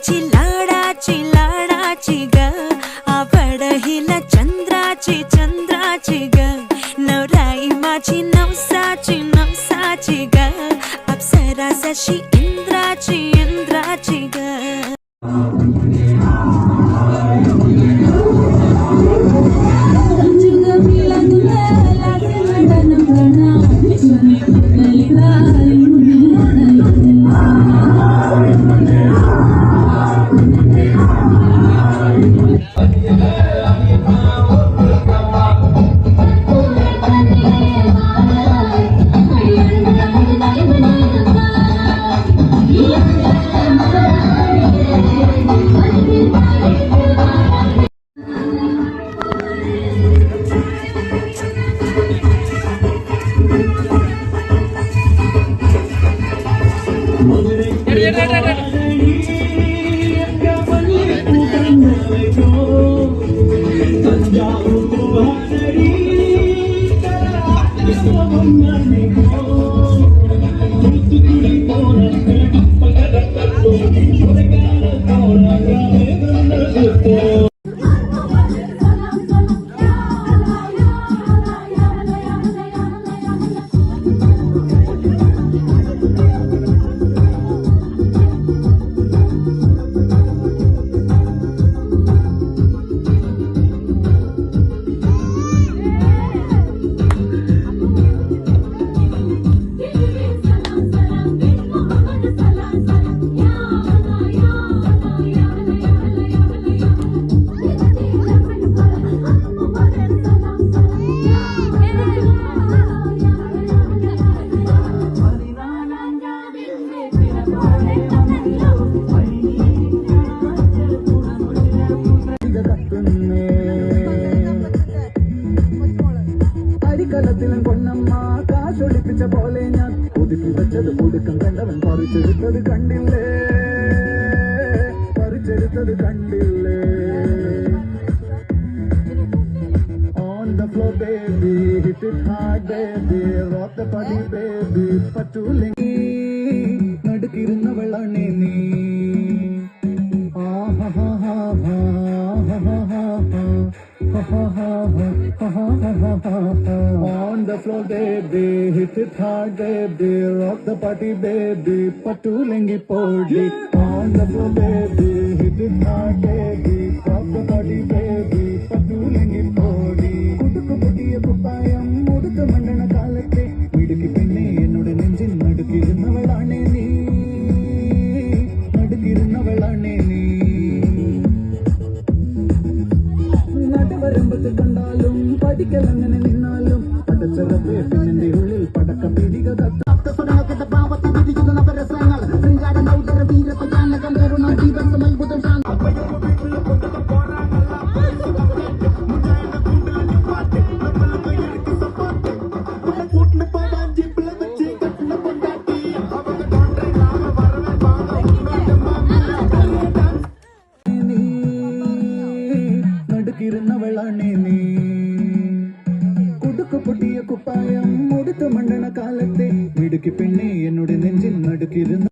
माझी लाडाची लाडाची ग आवडहिला चंद्राची चंद्राची ग नवराई माझी नवसाची नवसाची ग अप्सरा जशी इंद्राची इंद्राची ग On the floor, baby, hit it hard, baby, rock the body, baby, patulingi, nadukirunnavalane nee. On the floor, baby, hit it hard, baby, rock the party, baby, patulingi podi. On the floor, baby, hit it hard, baby, rock the party, baby, patulingi podi. Kudukku podiya kupayam, mudukku mandana kalatte, midukki penne ennoda nenjin nadukirunnavalane nee, nadukirunnavalane nee. നടുവരമ്പത്ത് കണ്ടാലും പഠിക്കലങ്ങനെ നിന്നാലും അടച്ചറപ്പേ പിന്നെന്റെ ഉള്ളിൽ പടക്കം പിടിക